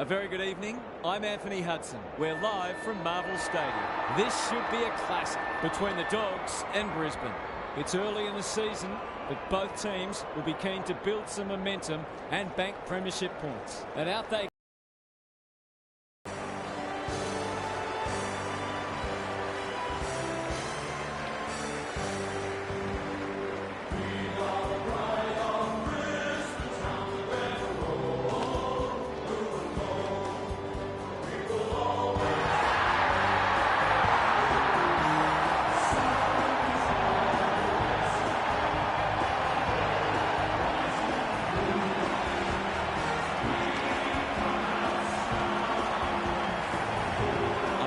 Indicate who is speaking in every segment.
Speaker 1: A very good evening. I'm Anthony Hudson. We're live from Marvel Stadium. This should be a classic between the Dogs and Brisbane. It's early in the season, but both teams will be keen to build some momentum and bank premiership points. And out they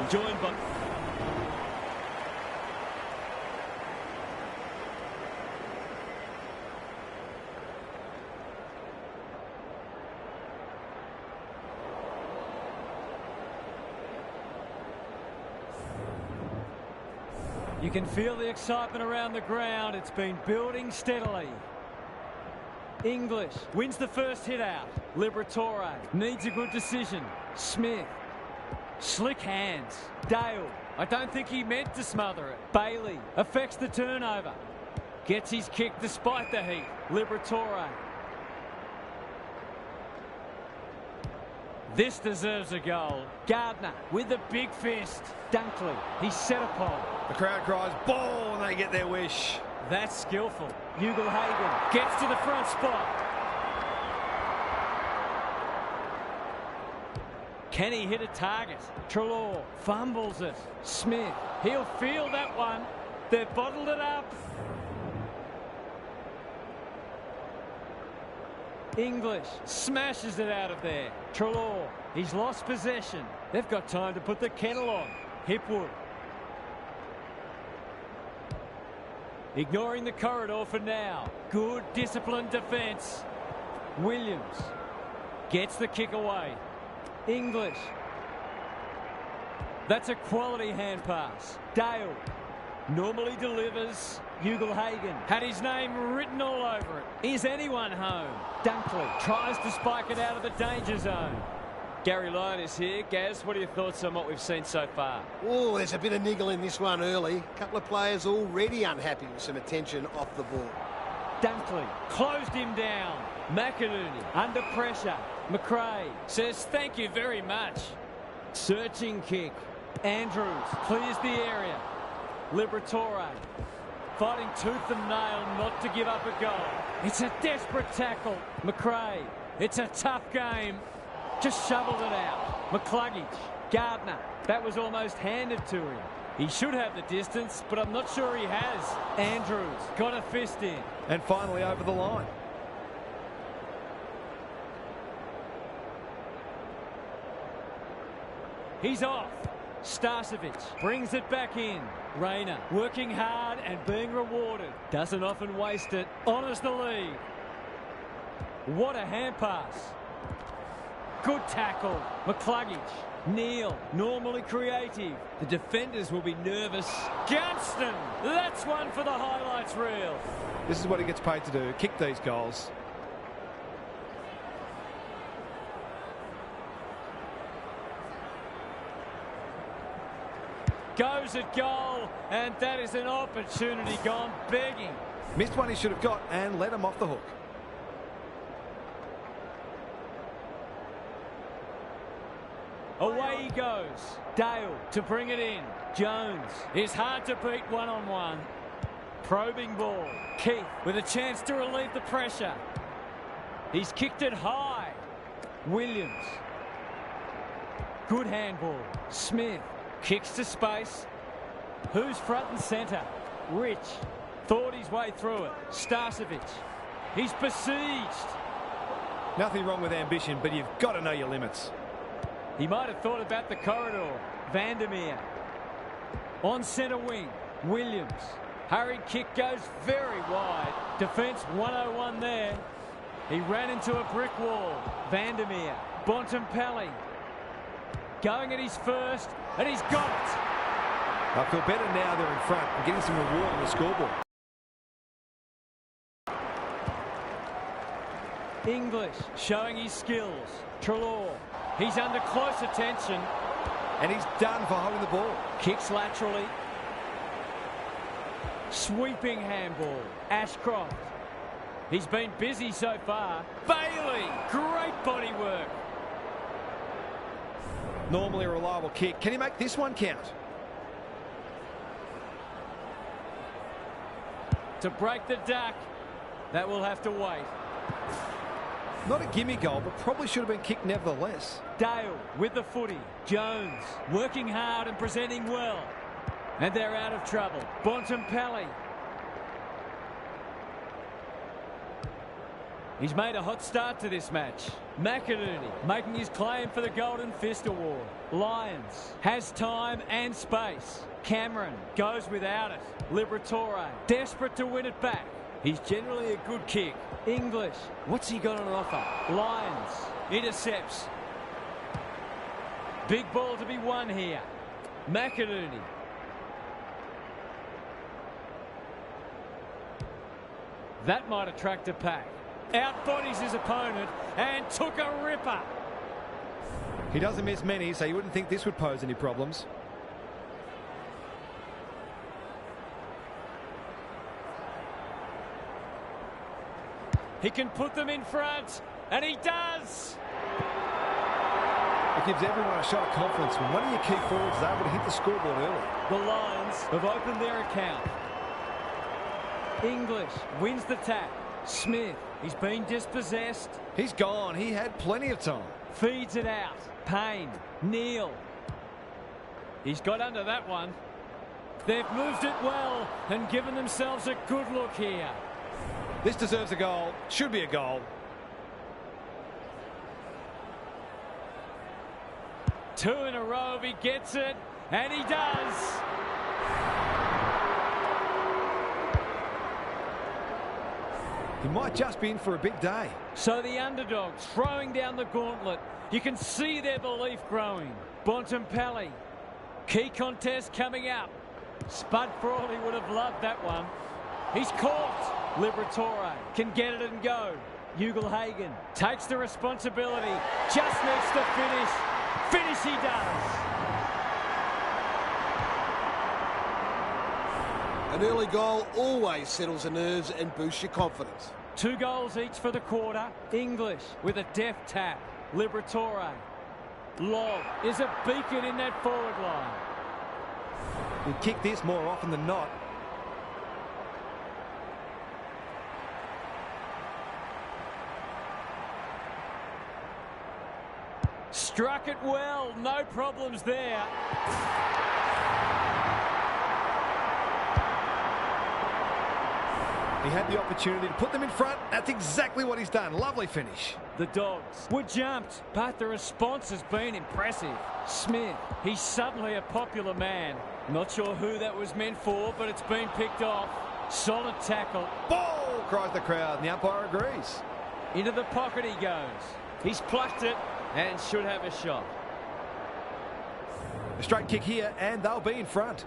Speaker 1: joined by you can feel the excitement around the ground. It's been building steadily. English wins the first hit out. Liberatore needs a good decision. Smith. Slick hands. Dale. I don't think he meant to smother it. Bailey affects the turnover. Gets his kick despite the heat. Liberatore. This deserves a goal. Gardner with the big fist. Dunkley. He's set upon.
Speaker 2: The crowd cries ball and they get their wish.
Speaker 1: That's skillful. Ugle-Hagan gets to the front spot. Can he hit a target? Treloar fumbles it. Smith, he'll feel that one. They've bottled it up. English smashes it out of there. Treloar, he's lost possession. They've got time to put the kettle on. Hipwood. Ignoring the corridor for now. Good disciplined defence. Williams gets the kick away. English. That's a quality hand pass. Dale normally delivers. Ugle-Hagan had his name written all over it. Is anyone home? Dunkley tries to spike it out of the danger zone. Gary Lyon is here. Gaz, what are your thoughts on what we've seen so far?
Speaker 3: Oh, there's a bit of niggle in this one early. A couple of players already unhappy with some attention off the ball.
Speaker 1: Dunkley closed him down. McInerney under pressure. McRae says thank you very much. Searching kick. Andrews clears the area. Liberatore fighting tooth and nail not to give up a goal. It's a desperate tackle. McRae, it's a tough game. Just shoveled it out. McCluggage, Gardner, that was almost handed to him. He should have the distance, but I'm not sure he has. Andrews got a fist in.
Speaker 2: And finally over the line.
Speaker 1: He's off. Starcevic brings it back in. Rayner working hard and being rewarded. Doesn't often waste it. Honours the lead. What a hand pass. Good tackle. McCluggage. Neal, normally creative. The defenders will be nervous. Gunston, that's one for the highlights reel.
Speaker 2: This is what he gets paid to do, kick these goals.
Speaker 1: Goes at goal, and that is an opportunity gone begging.
Speaker 2: Missed one he should have got and let him off the hook.
Speaker 1: Away he goes. Dale to bring it in. Jones is hard to beat one-on-one. Probing ball. Keith with a chance to relieve the pressure. He's kicked it high. Williams. Good handball. Smith kicks to space. Who's front and centre? Rich thought his way through it. Starcevic. He's besieged.
Speaker 2: Nothing wrong with ambition, but you've got to know your limits.
Speaker 1: He might have thought about the corridor. Vandermeer. On centre wing. Williams. Hurried kick goes very wide. Defence 101 there. He ran into a brick wall. Vandermeer. Bontempelli. Going at his first, and he's got it.
Speaker 2: I feel better now they're in front and getting some reward on the scoreboard.
Speaker 1: English showing his skills. Trelaw. He's under close attention.
Speaker 2: And he's done for holding the ball.
Speaker 1: Kicks laterally. Sweeping handball. Ashcroft. He's been busy so far. Bailey. Great body work.
Speaker 2: Normally a reliable kick. Can he make this one count?
Speaker 1: To break the duck. That will have to wait.
Speaker 2: Not a gimme goal, but probably should have been kicked nevertheless.
Speaker 1: Dale with the footy. Jones working hard and presenting well. And they're out of trouble. Bontempelli. He's made a hot start to this match. McInerney making his claim for the Golden Fist Award. Lyons has time and space. Cameron goes without it. Liberatore desperate to win it back. He's generally a good kick. English, what's he got on offer? Lyons intercepts. Big ball to be won here. McInerney. That might attract a pack. Outbodies his opponent and took a ripper.
Speaker 2: He doesn't miss many, so you wouldn't think this would pose any problems.
Speaker 1: He can put them in front, and he does.
Speaker 2: It gives everyone a shot of confidence when one of your key forwards is able to hit the scoreboard early.
Speaker 1: The Lions have opened their account. English wins the tap. Smith, he's been dispossessed.
Speaker 2: He's gone. He had plenty of time.
Speaker 1: Feeds it out. Payne, Neal. He's got under that one. They've moved it well and given themselves a good look here.
Speaker 2: This deserves a goal. Should be a goal.
Speaker 1: Two in a row if he gets it, and he does.
Speaker 2: He might just be in for a big day.
Speaker 1: So the underdogs throwing down the gauntlet. You can see their belief growing. Bontempelli. Key contest coming up. Spud Frawley would have loved that one. He's caught. Liberatore can get it and go. Ugle-Hagan takes the responsibility. Just needs to finish. Finish he does.
Speaker 3: An early goal always settles the nerves and boosts your confidence.
Speaker 1: 2 goals each for the quarter. English with a deft tap. Liberatore. Lob is a beacon in that forward line.
Speaker 2: He'd kick this more often than not.
Speaker 1: Struck it well. No problems there.
Speaker 2: He had the opportunity to put them in front. That's exactly what he's done. Lovely finish.
Speaker 1: The Dogs were jumped, but the response has been impressive. Smith, he's suddenly a popular man. Not sure who that was meant for, but it's been picked off. Solid tackle.
Speaker 2: Ball, cries the crowd, and the umpire agrees.
Speaker 1: Into the pocket he goes. He's plucked it and should have a shot.
Speaker 2: A straight kick here, and they'll be in front.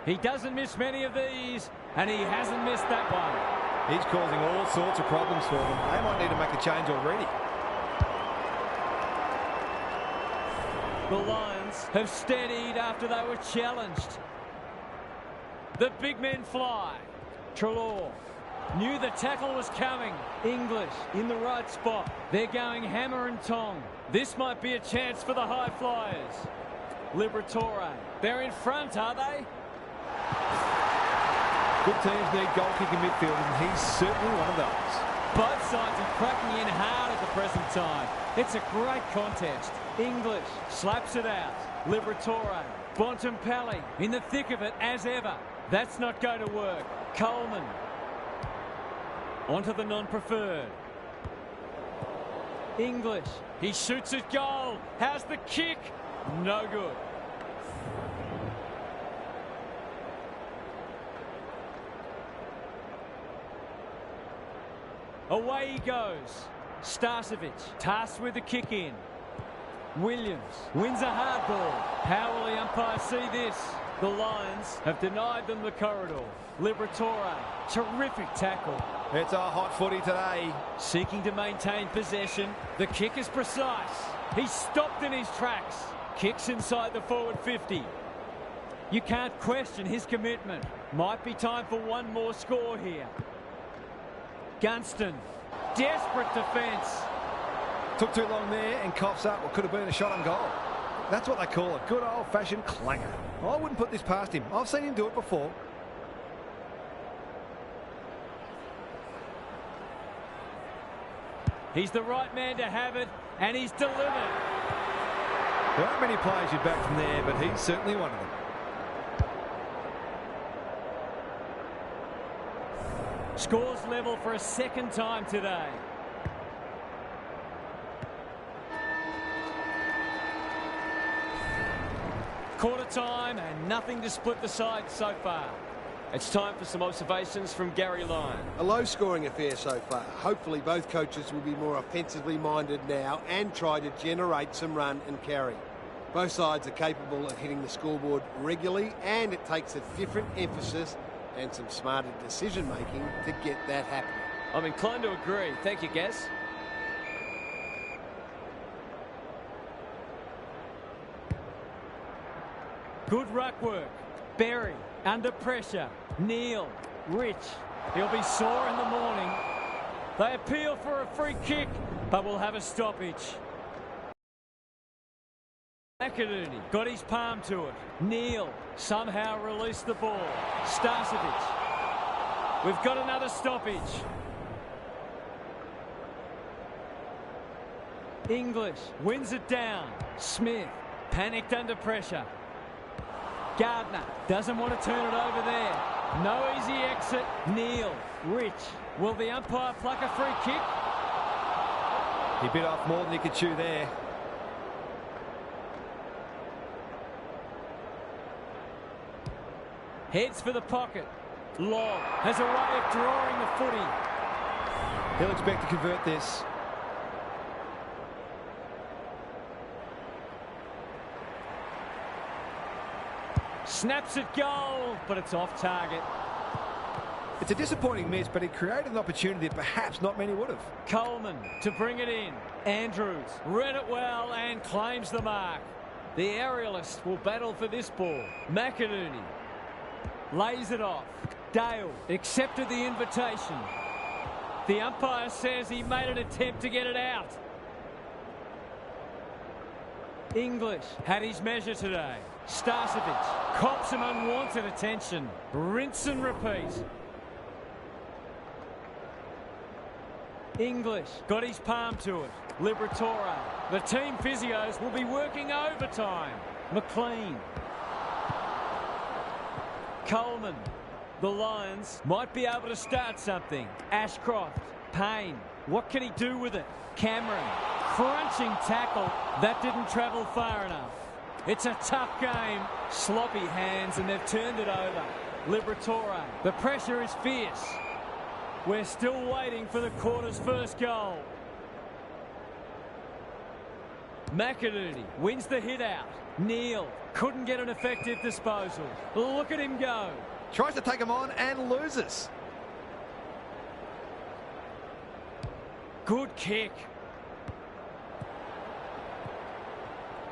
Speaker 1: He doesn't miss many of these, and he hasn't missed that one.
Speaker 2: He's causing all sorts of problems for them. They might need to make a change already.
Speaker 1: The Lions have steadied after they were challenged. The big men fly. Trelaw knew the tackle was coming. English in the right spot. They're going hammer and tong. This might be a chance for the high flyers. Liberatore. They're in front, are they?
Speaker 2: Good teams need goal-kicking midfielders, and he's certainly one of those.
Speaker 1: Both sides are cracking in hard at the present time. It's a great contest. English slaps it out. Liberatore. Bontempelli in the thick of it as ever. That's not going to work. Coleman. Onto the non-preferred. English. He shoots at goal. How's the kick? No good. Away he goes. Starcevic tasked with the kick in. Williams wins a hard ball. How will the umpire see this? The Lions have denied them the corridor. Liberatore, terrific tackle.
Speaker 2: It's a hot footy today.
Speaker 1: Seeking to maintain possession. The kick is precise. He's stopped in his tracks. Kicks inside the forward 50. You can't question his commitment. Might be time for one more score here. Gunston, desperate defence.
Speaker 2: Took too long there and coughs up what could have been a shot on goal. That's what they call a good old-fashioned clanger. I wouldn't put this past him. I've seen him do it before.
Speaker 1: He's the right man to have it, and he's delivered.
Speaker 2: There aren't many players you'd back from there, but he's certainly one of them.
Speaker 1: Scores level for a second time today. Quarter time and nothing to split the sides so far. It's time for some observations from Gary Lyon.
Speaker 3: A low-scoring affair so far. Hopefully both coaches will be more offensively minded now and try to generate some run and carry. Both sides are capable of hitting the scoreboard regularly, and it takes a different emphasis and some smarter decision-making to get that happening.
Speaker 1: I'm inclined to agree. Thank you, Gaz. Good ruck work. Berry, under pressure. Neal, Rich. He'll be sore in the morning. They appeal for a free kick, but will have a stoppage. McInerney got his palm to it. Neal somehow released the ball. Starcevic. We've got another stoppage. English wins it down. Smith panicked under pressure. Gardner doesn't want to turn it over there. No easy exit. Neal, Rich. Will the umpire pluck a free kick?
Speaker 2: He bit off more than he could chew there.
Speaker 1: Heads for the pocket. Long has a way of drawing the footy.
Speaker 2: He'll expect to convert this.
Speaker 1: Snaps at goal, but it's off target.
Speaker 2: It's a disappointing miss, but he created an opportunity that perhaps not many would have.
Speaker 1: Coleman to bring it in. Andrews read it well and claims the mark. The aerialist will battle for this ball. McInerney lays it off. Dale accepted the invitation. The umpire says he made an attempt to get it out. English had his measure today. Starcevic cops some unwanted attention. Rinse and repeat. English got his palm to it. Liberatore. The team physios will be working overtime. McLean. Coleman. The Lions might be able to start something. Ashcroft. Payne. What can he do with it? Cameron. Crunching tackle. That didn't travel far enough. It's a tough game. Sloppy hands, and they've turned it over. Liberatore. The pressure is fierce. We're still waiting for the quarter's first goal. McInerney wins the hit out. Neal couldn't get an effective disposal. Look at him go.
Speaker 2: Tries to take him on and loses.
Speaker 1: Good kick.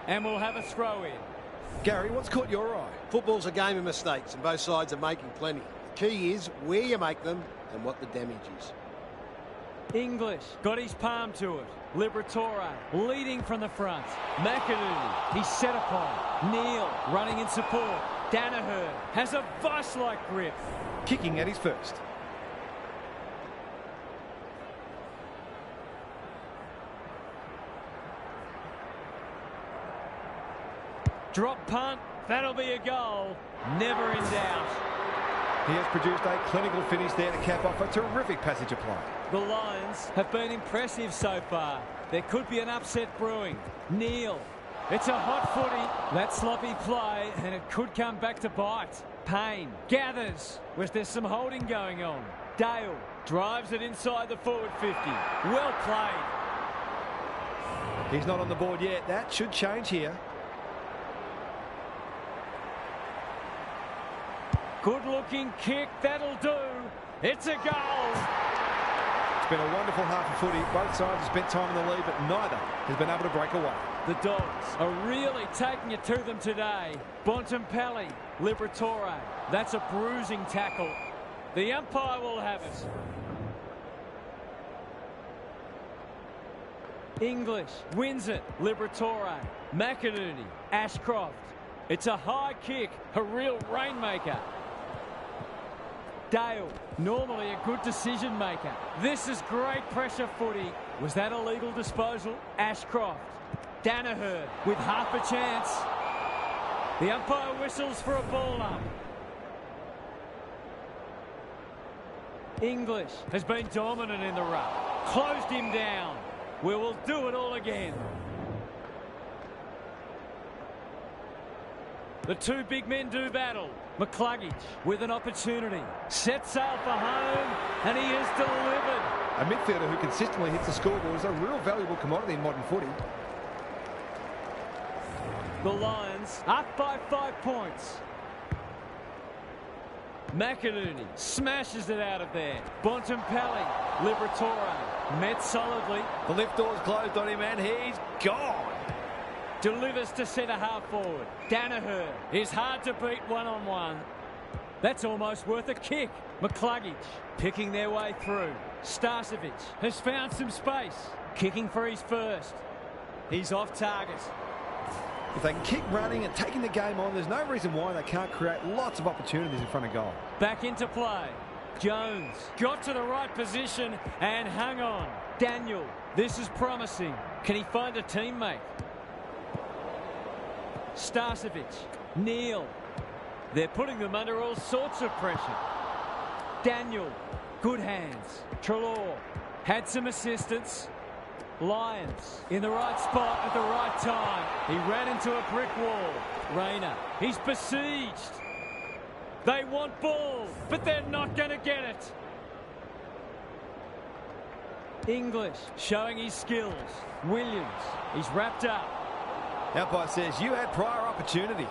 Speaker 1: And we'll have a throw in.
Speaker 2: Gary, what's caught your eye?
Speaker 3: Football's a game of mistakes, and both sides are making plenty. The key is where you make them and what the damage is.
Speaker 1: English got his palm to it. Liberatore leading from the front. McInerney, he's set upon. Neal running in support. Danaher has a vice-like grip.
Speaker 2: Kicking at his first.
Speaker 1: Drop punt, that'll be a goal. Never in doubt.
Speaker 2: He has produced a clinical finish there to cap off a terrific passage of play.
Speaker 1: The Lions have been impressive so far. There could be an upset brewing. Neal, it's a hot footy. That sloppy play, and it could come back to bite. Payne gathers. Was there some holding going on? Dale drives it inside the forward 50. Well played.
Speaker 2: He's not on the board yet. That should change here.
Speaker 1: Good-looking kick, that'll do. It's a goal.
Speaker 2: It's been a wonderful half of footy. Both sides have spent time in the lead, but neither has been able to break away.
Speaker 1: The Dogs are really taking it to them today. Bontempelli, Liberatore. That's a bruising tackle. The umpire will have it. English wins it. Liberatore. McInerney. Ashcroft. It's a high kick. A real rainmaker. Dale. Normally a good decision maker. This is great pressure footy. Was that a legal disposal? Ashcroft. Danaher with half a chance. The umpire whistles for a ball up. English has been dominant in the ruck. Closed him down. We will do it all again. The two big men do battle. McCluggage with an opportunity. Sets sail for home, and he is delivered.
Speaker 2: A midfielder who consistently hits the scoreboard is a real valuable commodity in modern footy.
Speaker 1: The Lions up by 5 points. McInerney smashes it out of there. Bontempelli, Liberatore, met solidly.
Speaker 2: The lift door's closed on him and he's gone.
Speaker 1: Delivers to centre half forward. Danaher is hard to beat one-on-one. That's almost worth a kick. McCluggage picking their way through. Starcevic has found some space. Kicking for his first. He's off target.
Speaker 2: If they can keep running and taking the game on, there's no reason why they can't create lots of opportunities in front of goal.
Speaker 1: Back into play. Jones got to the right position and hung on. Daniel, this is promising. Can he find a teammate? Starcevic, Neal. They're putting them under all sorts of pressure. Daniel, good hands. Treloar had some assistance. Lions in the right spot at the right time. He ran into a brick wall. Rayner, he's besieged. They want ball, but they're not going to get it. English showing his skills. Williams, he's wrapped up.
Speaker 2: Umpire says you had prior opportunity.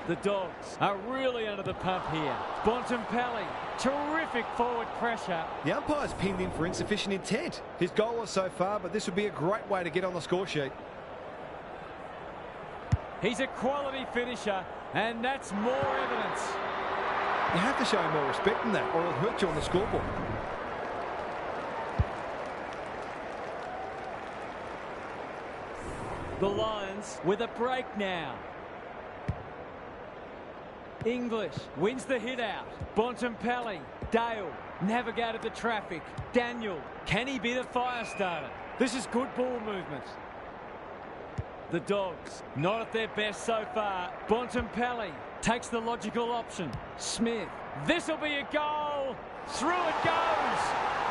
Speaker 1: The Dogs are really under the pump here. Bontempelli, terrific forward pressure.
Speaker 2: The umpire's pinned him for insufficient intent. His goal was so far, but this would be a great way to get on the score sheet.
Speaker 1: He's a quality finisher, and that's more evidence.
Speaker 2: You have to show him more respect than that, or it'll hurt you on the scoreboard.
Speaker 1: The Lions with a break now. English wins the hit out. Bontempelli, Dale navigated the traffic. Daniel, can he be the fire starter? This is good ball movement. The Dogs not at their best so far. Bontempelli takes the logical option. Smith, this'll be a goal. Through it goes.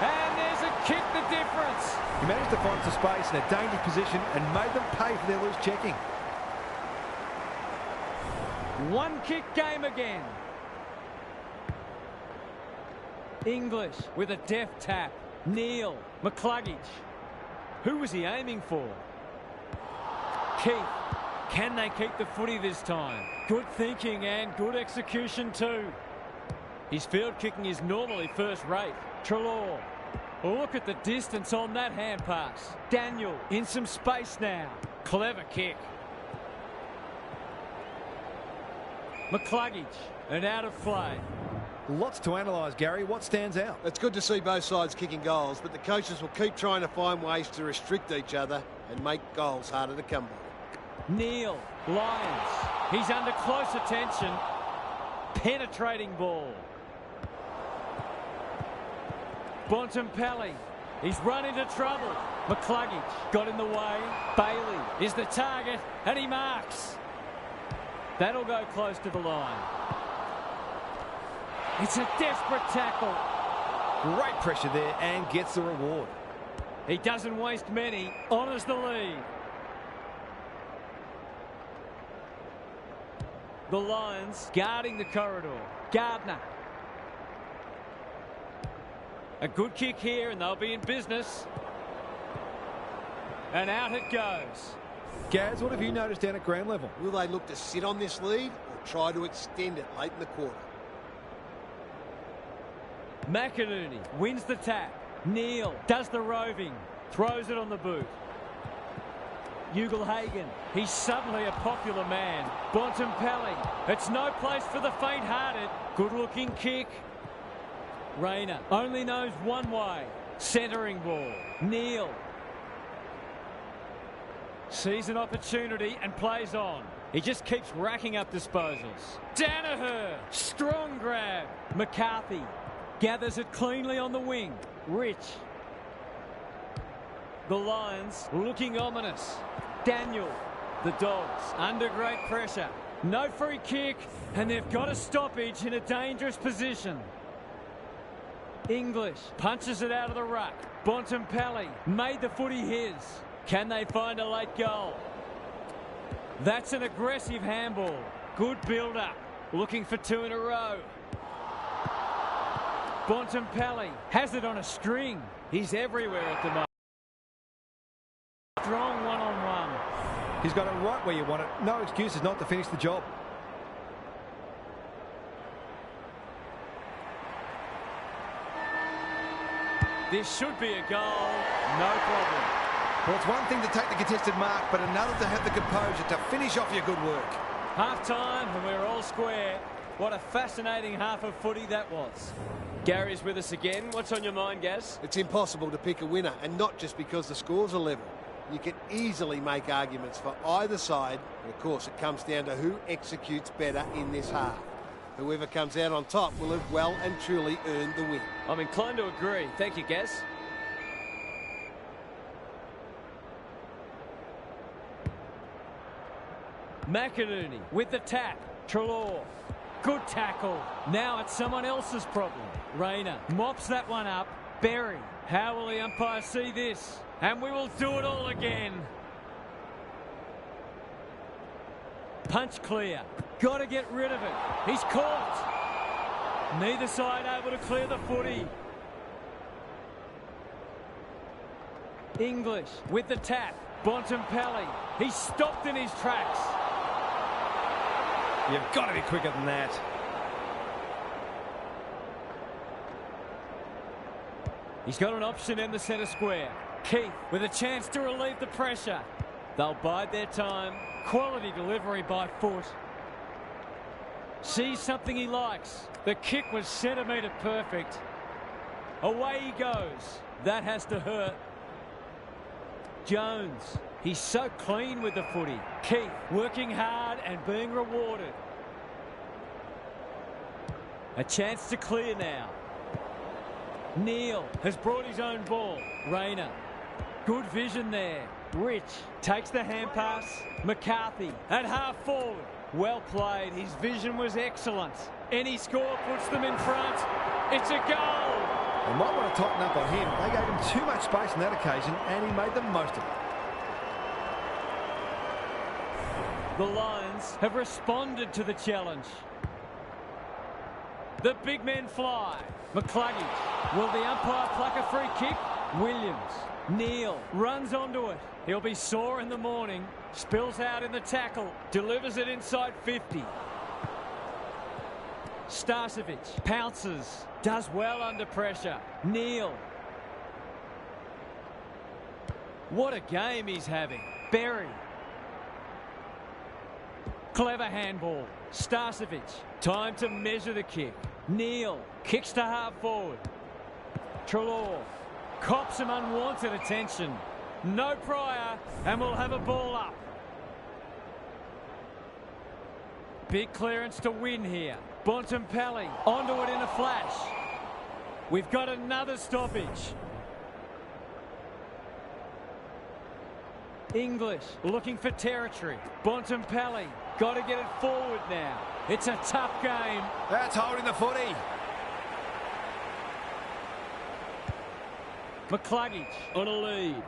Speaker 1: And there's a kick, the difference.
Speaker 2: He managed to find some space in a dangerous position and made them pay for their loose checking.
Speaker 1: One kick game again. English with a deft tap. Neal, McCluggage. Who was he aiming for? Keith. Can they keep the footy this time? Good thinking and good execution too. His field kicking is normally first rate. Treloar. Look at the distance on that hand pass. Daniel in some space now. Clever kick. McCluggage, and out of play.
Speaker 2: Lots to analyse, Gary. What stands out?
Speaker 3: It's good to see both sides kicking goals, but the coaches will keep trying to find ways to restrict each other and make goals harder to come by.
Speaker 1: Neal, Lions. He's under close attention. Penetrating ball. Bontempelli. He's run into trouble. McCluggage got in the way. Bailey is the target, and he marks. That'll go close to the line. It's a desperate tackle.
Speaker 2: Great pressure there and gets the reward.
Speaker 1: He doesn't waste many. Honours the lead. The Lions guarding the corridor. Gardner. A good kick here and they'll be in business. And out it goes.
Speaker 2: Gaz, what have you noticed down at ground level?
Speaker 3: Will they look to sit on this lead or try to extend it late in the quarter?
Speaker 1: McInerney wins the tap. Neal does the roving. Throws it on the boot. Ugle-Hagan, he's suddenly a popular man. Bontempelli, it's no place for the faint-hearted. Good-looking kick. Rayner only knows one way. Centering ball. Neal sees an opportunity and plays on. He just keeps racking up disposals. Danaher, strong grab. McCarthy gathers it cleanly on the wing. Rich. The Lions looking ominous. Daniel. The Dogs under great pressure. No free kick, and they've got a stoppage in a dangerous position. English punches it out of the ruck. Bontempelli made the footy his. Can they find a late goal? That's an aggressive handball. Good build-up. Looking for two in a row. Bontempelli has it on a string. He's everywhere at the moment. Strong one-on-one.
Speaker 2: He's got it right where you want it. No excuses not to finish the job.
Speaker 1: This should be a goal. No problem.
Speaker 2: Well, it's one thing to take the contested mark, but another to have the composure to finish off your good work.
Speaker 1: Half-time, and we're all square. What a fascinating half of footy that was. Gary's with us again. What's on your mind, Gaz?
Speaker 3: It's impossible to pick a winner, and not just because the scores are level. You can easily make arguments for either side, and of course it comes down to who executes better in this half. Whoever comes out on top will have well and truly earned the win.
Speaker 1: I'm inclined to agree. Thank you, Gaz. McInerney with the tap. Treloar. Good tackle. Now it's someone else's problem. Rayner mops that one up. Berry. How will the umpire see this? And we will do it all again. Punch clear. Got to get rid of it. He's caught. Neither side able to clear the footy. English with the tap. Bontempelli. He's stopped in his tracks.
Speaker 2: You've got to be quicker than that.
Speaker 1: He's got an option in the centre square. Keith with a chance to relieve the pressure. They'll bide their time. Quality delivery by foot. Sees something he likes. The kick was centimetre perfect. Away he goes. That has to hurt. Jones. He's so clean with the footy. Keith working hard and being rewarded. A chance to clear now. Neal has brought his own ball. Rayner. Good vision there. Rich takes the hand pass. McCarthy at half forward. Well played. His vision was excellent. Any score puts them in front. It's a goal.
Speaker 2: They might want to tighten up on him. They gave him too much space on that occasion, and he made the most of it.
Speaker 1: The Lions have responded to the challenge. The big men fly. McCluggage. Will the umpire pluck a free kick? Williams. Neal runs onto it. He'll be sore in the morning. Spills out in the tackle. Delivers it inside 50. Starcevic pounces. Does well under pressure. Neal. What a game he's having. Berry. Clever handball. Starcevic. Time to measure the kick. Neal. Kicks to half forward. Treloar. Cops some unwanted attention. No prior, and we'll have a ball up. Big clearance to win here. Bontempelli onto it in a flash. We've got another stoppage. English looking for territory. Bontempelli got to get it forward now. It's a tough game.
Speaker 2: That's holding the footy.
Speaker 1: McCluggage on a lead.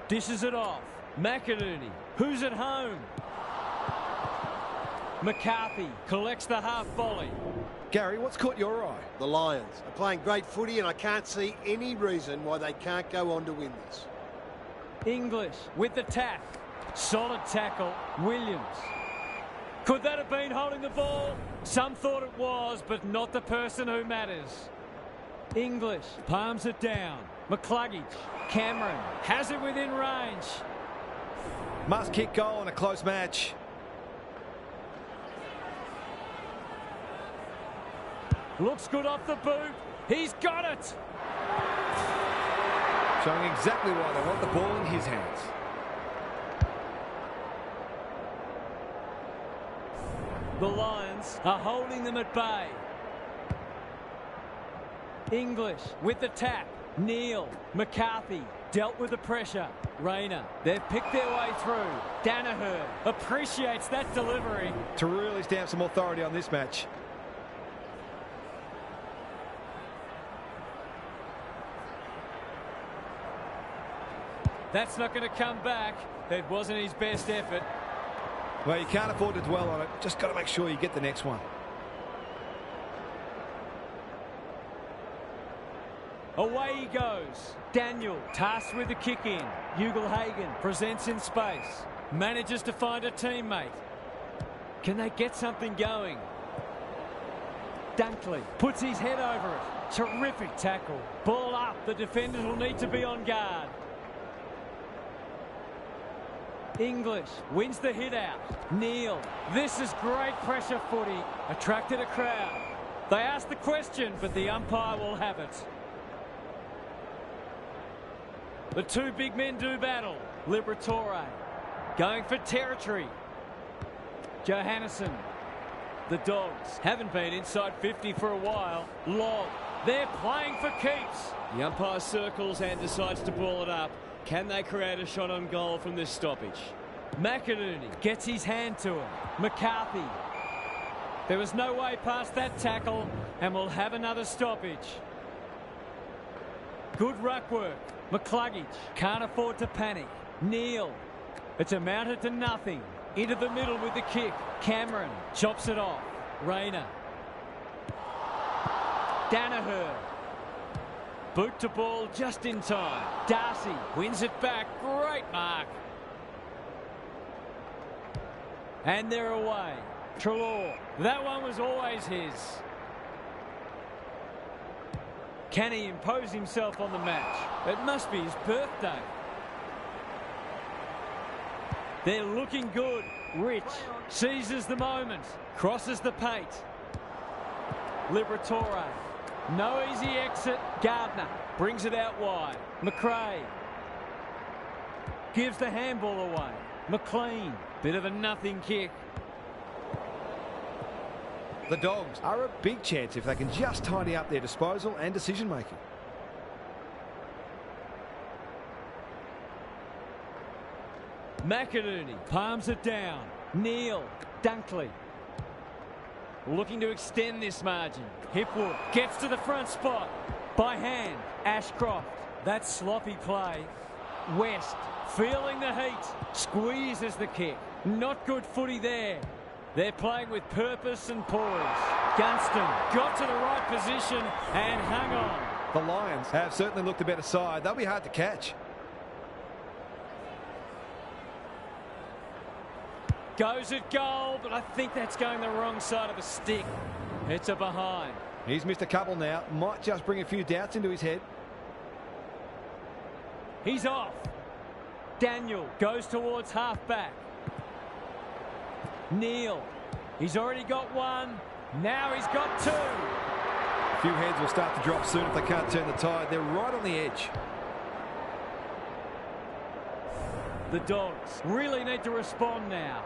Speaker 1: Dishes it off. McInerney. Who's at home? McCarthy collects the half volley.
Speaker 2: Gary, what's caught your eye?
Speaker 3: The Lions are playing great footy, and I can't see any reason why they can't go on to win this.
Speaker 1: English with the tap. Solid tackle, Williams. Could that have been holding the ball? Some thought it was, but not the person who matters. English palms it down. McCluggage. Cameron has it within range.
Speaker 2: Must kick goal in a close match.
Speaker 1: Looks good off the boot. He's got it.
Speaker 2: Showing exactly why they want the ball in his hands.
Speaker 1: The Lions are holding them at bay. English with the tap. Neal. McCarthy dealt with the pressure. Rayner. They've picked their way through. Danaher appreciates that delivery.
Speaker 2: To really stamp some authority on this match.
Speaker 1: That's not going to come back. It wasn't his best effort.
Speaker 2: Well, you can't afford to dwell on it. Just got to make sure you get the next one.
Speaker 1: Away he goes. Daniel tasked with the kick in. Ugle-Hagan presents in space. Manages to find a teammate. Can they get something going? Dunkley puts his head over it. Terrific tackle. Ball up. The defenders will need to be on guard. English wins the hit out. Neal. This is great pressure footy. Attracted a crowd. They asked the question, but the umpire will have it. The two big men do battle. Liberatore going for territory. Johannesson. The Dogs haven't been inside 50 for a while. Long. They're playing for keeps. The umpire circles and decides to ball it up. Can they create a shot on goal from this stoppage? McInerney gets his hand to him. McCarthy. There was no way past that tackle, and we'll have another stoppage. Good ruck work. McCluggage can't afford to panic. Neal. It's amounted to nothing. Into the middle with the kick. Cameron chops it off. Rayner. Danaher. Boot to ball just in time. Darcy wins it back. Great mark. And they're away. Treloar. That one was always his. Can he impose himself on the match? It must be his birthday. They're looking good. Rich seizes the moment. Crosses the paint. Liberatore. No easy exit. Gardner brings it out wide. McRae gives the handball away. McLean, bit of a nothing kick.
Speaker 2: The Dogs are a big chance if they can just tidy up their disposal and decision making.
Speaker 1: McInerney palms it down. Neal. Dunkley. Looking to extend this margin. Hipwood gets to the front spot. By hand. Ashcroft. That sloppy play. West feeling the heat. Squeezes the kick. Not good footy there. They're playing with purpose and poise. Gunston got to the right position and hung on.
Speaker 2: The Lions have certainly looked a better side. They'll be hard to catch.
Speaker 1: Goes at goal, but I think that's going the wrong side of the stick. It's a behind.
Speaker 2: He's missed a couple now. Might just bring a few doubts into his head.
Speaker 1: He's off. Daniel goes towards half-back. Neal. He's already got one. Now he's got two.
Speaker 2: A few heads will start to drop soon if they can't turn the tide. They're right on the edge.
Speaker 1: The Dogs really need to respond now.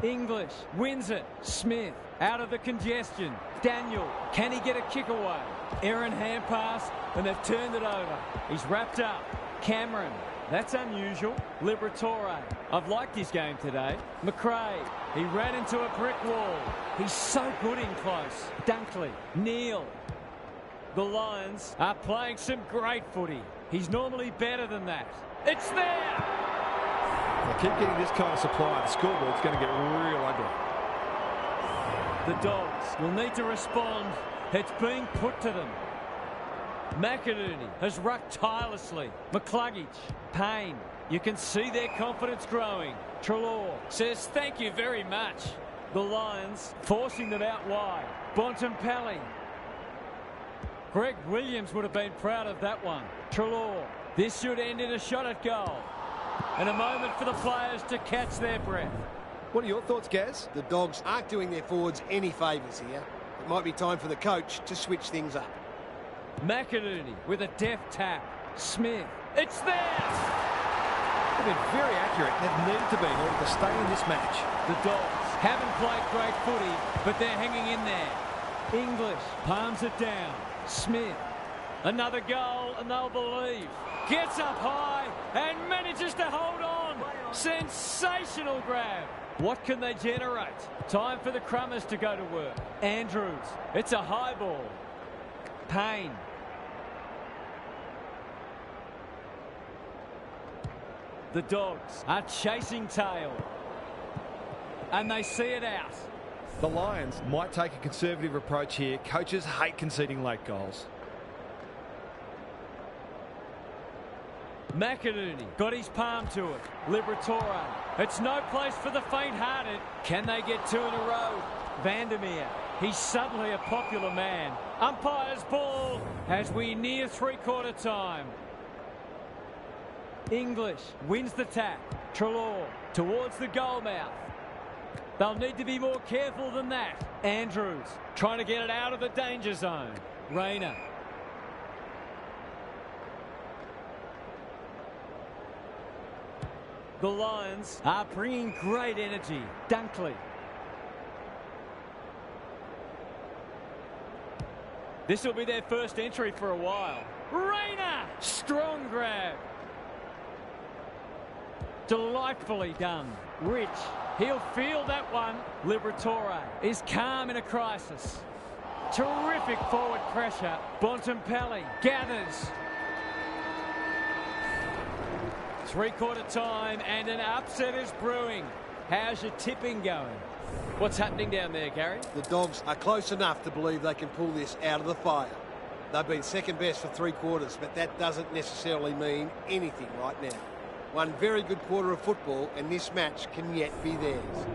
Speaker 1: English wins it. Smith out of the congestion. Daniel, can he get a kick away? Aaron hand pass, and they've turned it over. He's wrapped up. Cameron, that's unusual. Liberatore, I've liked his game today. McRae, he ran into a brick wall. He's so good in close. Dunkley, Neal. The Lions are playing some great footy. He's normally better than that. It's there!
Speaker 2: They keep getting this kind of supply. The scoreboard's going to get real ugly.
Speaker 1: The Dogs will need to respond. It's being put to them. McInerney has rucked tirelessly. McCluggage, Payne, You can see their confidence growing. Treloar says thank you very much. The Lions forcing them out wide. Bontempelli. Greg Williams would have been proud of that one. Treloar. This should end in a shot at goal. And a moment for the players to catch their breath.
Speaker 2: What are your thoughts, Gaz?
Speaker 3: The Dogs aren't doing their forwards any favours here. It might be time for the coach to switch things up.
Speaker 1: McInerney with a deft tap. Smith. It's there!
Speaker 2: They've been very accurate. They've needed to be in order to stay in this match.
Speaker 1: The Dogs haven't played great footy, but they're hanging in there. English palms it down. Smith. Another goal and they'll believe. Gets up high and manages to hold on. Sensational grab. What can they generate? Time for the Crummers to go to work. Andrews. It's a high ball. Payne. The Dogs are chasing tail. And they see it out.
Speaker 2: The Lions might take a conservative approach here. Coaches hate conceding late goals.
Speaker 1: McInerney got his palm to it. Liberatore. It's no place for the faint-hearted. Can they get two in a row? Vandermeer. He's suddenly a popular man. Umpire's ball as we near three-quarter time. English wins the tap. Treloar towards the goal mouth. They'll need to be more careful than that. Andrews trying to get it out of the danger zone. Rayner. The Lions are bringing great energy. Dunkley. This will be their first entry for a while. Rayner! Strong grab. Delightfully done. Rich. He'll feel that one. Liberatore is calm in a crisis. Terrific forward pressure. Bontempelli gathers. Three-quarter time and an upset is brewing. How's your tipping going? What's happening down there, Gary?
Speaker 3: The Dogs are close enough to believe they can pull this out of the fire. They've been second best for three quarters, but that doesn't necessarily mean anything right now. One very good quarter of football, and this match can yet be theirs.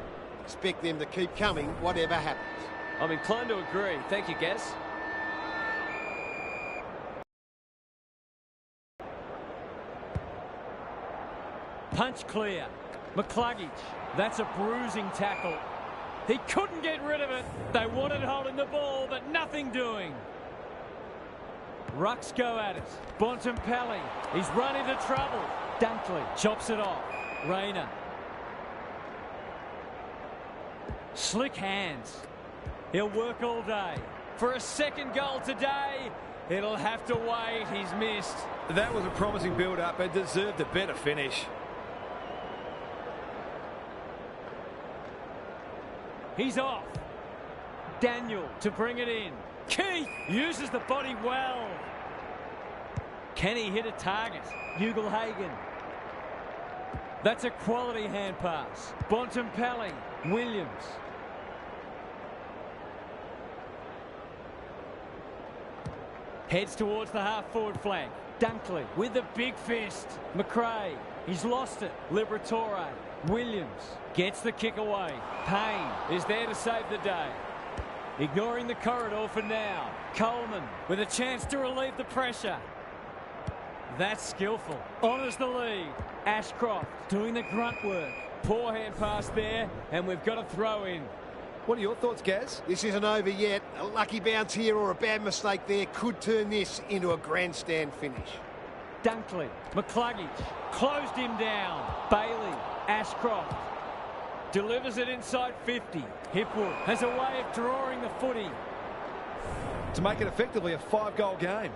Speaker 3: Expect them to keep coming, whatever happens.
Speaker 1: I'm inclined to agree. Thank you, Gaz. Punch clear. McCluggage. That's a bruising tackle. He couldn't get rid of it. They wanted holding the ball, but nothing doing. Rucks go at it. Bontempelli. He's run into trouble. Dunkley chops it off. Rayner. Slick hands. He'll work all day. For a second goal today, it'll have to wait. He's missed.
Speaker 2: That was a promising build-up and deserved a better finish.
Speaker 1: He's off. Daniel to bring it in. Keith uses the body well. Can he hit a target? Ugle-Hagan. That's a quality hand pass. Bontempelli. Williams. Heads towards the half-forward flank. Dunkley with the big fist. McRae. He's lost it. Liberatore. Williams gets the kick away. Payne is there to save the day. Ignoring the corridor for now. Coleman with a chance to relieve the pressure. That's skillful. Honours the lead. Ashcroft doing the grunt work. Poor hand pass there, and we've got a throw in.
Speaker 2: What are your thoughts, Gaz?
Speaker 3: This isn't over yet. A lucky bounce here or a bad mistake there could turn this into a grandstand finish.
Speaker 1: Dunkley. McCluggage. Closed him down. Bailey. Ashcroft. Delivers it inside 50. Hipwood has a way of drawing the footy.
Speaker 2: To make it effectively a 5-goal game.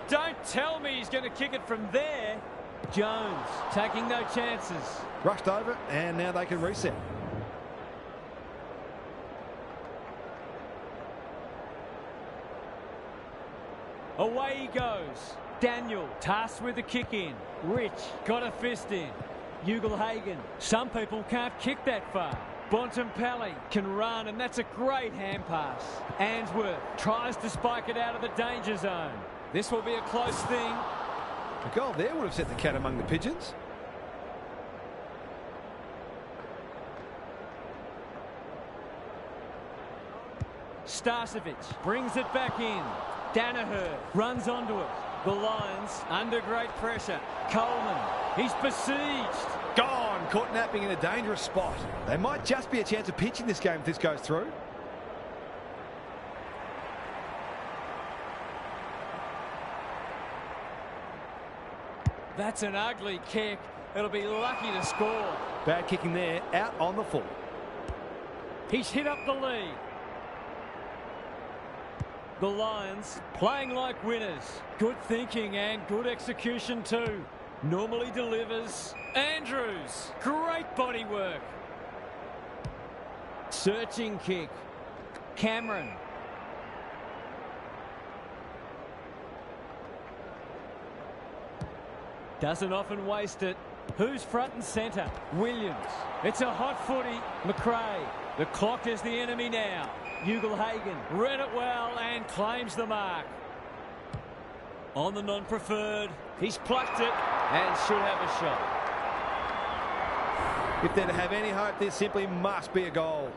Speaker 1: Don't tell me he's going to kick it from there. Jones taking no chances.
Speaker 2: Rushed over, and now they can reset.
Speaker 1: Away he goes. Daniel tasked with the kick in. Rich got a fist in. Ugle-Hagan. Some people can't kick that far. Bontempelli can run, and that's a great hand pass. Answorth tries to spike it out of the danger zone. This will be a close thing.
Speaker 2: A goal there would have set the cat among the pigeons.
Speaker 1: Starcevic brings it back in. Danaher runs onto it. The Lions under great pressure. Coleman, he's besieged.
Speaker 2: Gone, caught napping in a dangerous spot. They might just be a chance of pitching this game if this goes through.
Speaker 1: That's an ugly kick. It'll be lucky to score.
Speaker 2: Bad kicking there, out on the full.
Speaker 1: He's hit up the lead. The Lions playing like winners. Good thinking and good execution too. Normally delivers. Andrews, great body work. Searching kick. Cameron. Doesn't often waste it. Who's front and centre? Williams. It's a hot footy. McRae. The clock is the enemy now. Ugelhagen read it well and claims the mark. On the non-preferred. He's plucked it and should have a shot.
Speaker 2: If they're to have any hope, this simply must be a goal.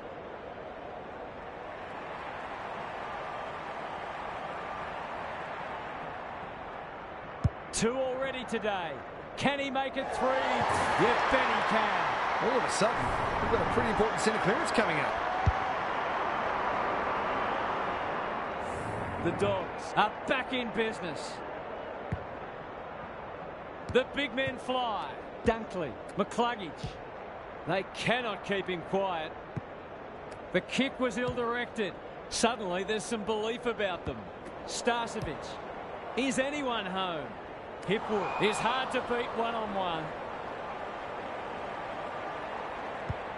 Speaker 1: Two already today. Can he make it three? You bet he can.
Speaker 2: All of a sudden, we've got a pretty important centre clearance coming up.
Speaker 1: The Dogs are back in business. The big men fly. Dunkley, McCluggage. They cannot keep him quiet. The kick was ill-directed. Suddenly there's some belief about them. Starcevic. Is anyone home? Hipwood is hard to beat one-on-one.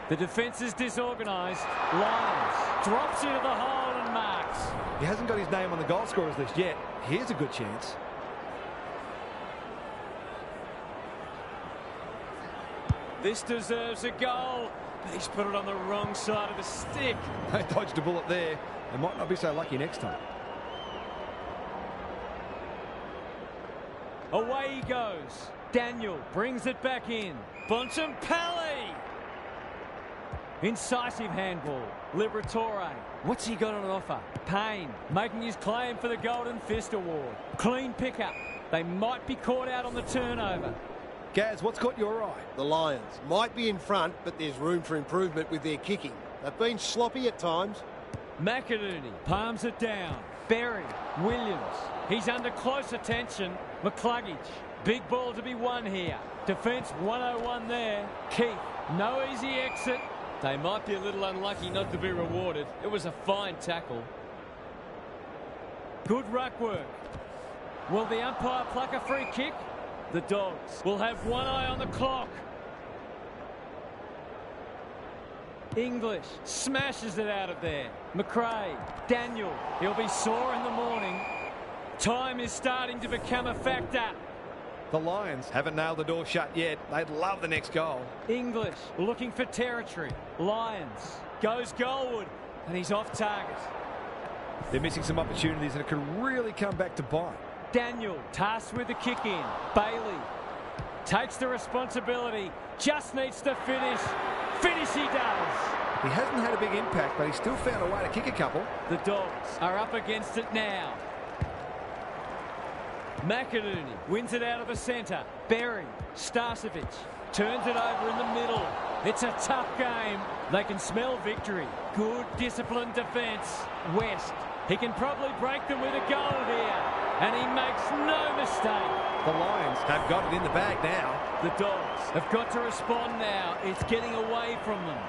Speaker 1: The defence is disorganised. Lyons drops into the hole and marks.
Speaker 2: He hasn't got his name on the goal scorers list yet. Here's a good chance.
Speaker 1: This deserves a goal. He's put it on the wrong side of the stick.
Speaker 2: They dodged a bullet there. They might not be so lucky next time.
Speaker 1: Away he goes. Daniel brings it back in. Bontempelli. Incisive handball. Liberatore. What's he got on offer? Payne making his claim for the Golden Fist Award. Clean pickup. They might be caught out on the turnover.
Speaker 2: Gaz, what's caught your eye?
Speaker 3: The Lions might be in front, but there's room for improvement with their kicking. They've been sloppy at times.
Speaker 1: McInerney palms it down. Berry. Williams. He's under close attention. McCluggage. Big ball to be won here. Defence 101 there. Keith. No easy exit. They might be a little unlucky not to be rewarded. It was a fine tackle. Good ruck work. Will the umpire pluck a free kick? The Dogs will have one eye on the clock. English smashes it out of there. McRae. Daniel. He'll be sore in the morning. Time is starting to become a factor.
Speaker 2: The Lions haven't nailed the door shut yet. They'd love the next goal.
Speaker 1: English looking for territory. Lions goes goalward and he's off target.
Speaker 2: They're missing some opportunities and it could really come back to bite.
Speaker 1: Daniel tasked with the kick in. Bailey takes the responsibility. Just needs to finish. Finish he does.
Speaker 2: He hasn't had a big impact, but he's still found a way to kick a couple.
Speaker 1: The Dogs are up against it now. McInerney wins it out of the centre. Berry. Starcevic turns it over in the middle. It's a tough game. They can smell victory. Good disciplined defence. West. He can probably break them with a goal here. And he makes no mistake.
Speaker 2: The Lions have got it in the bag now.
Speaker 1: The Dogs have got to respond now. It's getting away from them.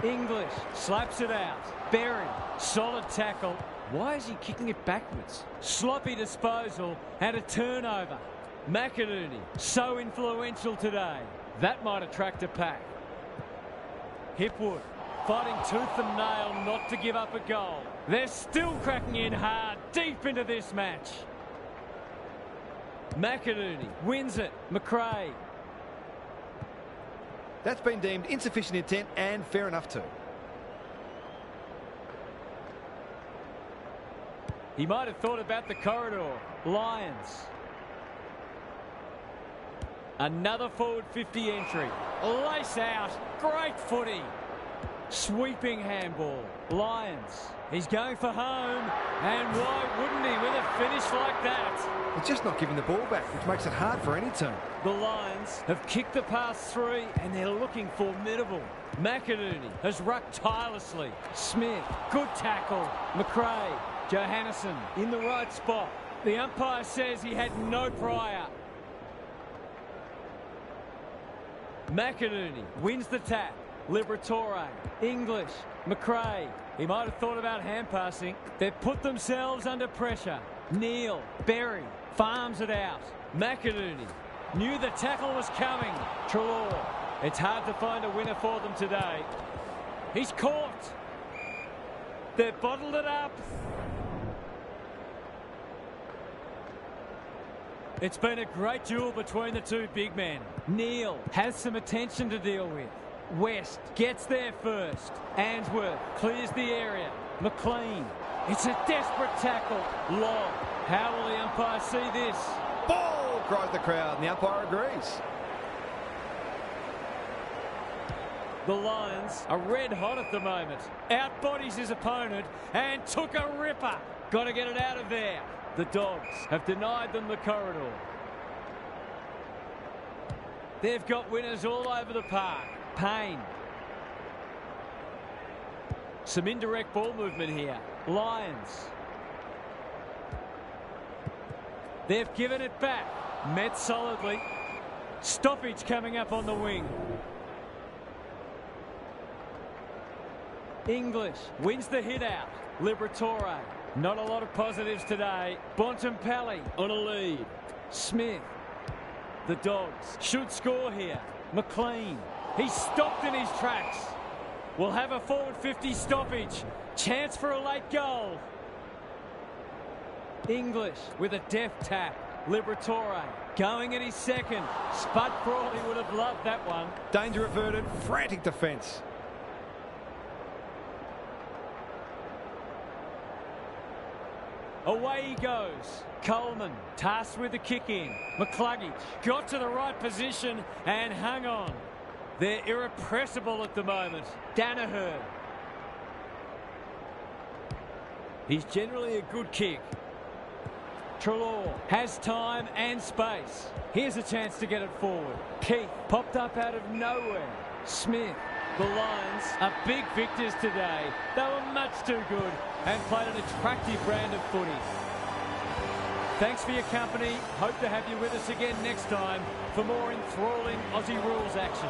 Speaker 1: English slaps it out. Berry. Solid tackle. Why is he kicking it backwards? Sloppy disposal and a turnover. McInerney, so influential today. That might attract a pack. Hipwood, fighting tooth and nail not to give up a goal. They're still cracking in hard, deep into this match. McInerney wins it. McRae.
Speaker 2: That's been deemed insufficient intent and fair enough too.
Speaker 1: He might have thought about the corridor. Lions. Another forward 50 entry. Lace out. Great footy. Sweeping handball. Lions. He's going for home. And why wouldn't he with a finish like that?
Speaker 2: He's just not giving the ball back, which makes it hard for any team.
Speaker 1: The Lions have kicked the pass through and they're looking formidable. McInerney has rucked tirelessly. Smith, good tackle. McRae, Johannesson in the right spot. The umpire says he had no prior. McInerney wins the tap. Liberatore, English, McRae. He might have thought about hand passing. They've put themselves under pressure. Neal, Berry, farms it out. McInerney knew the tackle was coming. Treloar. It's hard to find a winner for them today. He's caught. They've bottled it up. It's been a great duel between the two big men. Neal has some attention to deal with. West gets there first. Answorth clears the area. McLean. It's a desperate tackle. Long. How will the umpire see this?
Speaker 2: Ball, cries the crowd, and the umpire agrees.
Speaker 1: The Lions are red hot at the moment. Outbodies his opponent and took a ripper. Got to get it out of there. The Dogs have denied them the corridor. They've got winners all over the park. Payne. Some indirect ball movement here. Lions. They've given it back. Met solidly. Stoppage coming up on the wing. English wins the hit out. Liberatore. Not a lot of positives today. Bontempelli on a lead. Smith. The Dogs should score here. McLean. He's stopped in his tracks. We'll have a forward 50 stoppage. Chance for a late goal. English with a deft tap. Liberatore going at his second. Spud Crawley would have loved that one.
Speaker 2: Danger averted. Frantic defence.
Speaker 1: Away he goes. Coleman tasked with the kick in. McCluggage got to the right position and hung on. They're irrepressible at the moment. Danaher. He's generally a good kick. Treloar has time and space. Here's a chance to get it forward. Keith popped up out of nowhere. Smith. The Lions are big victors today. They were much too good and played an attractive brand of footy. Thanks for your company. Hope to have you with us again next time for more enthralling Aussie rules action.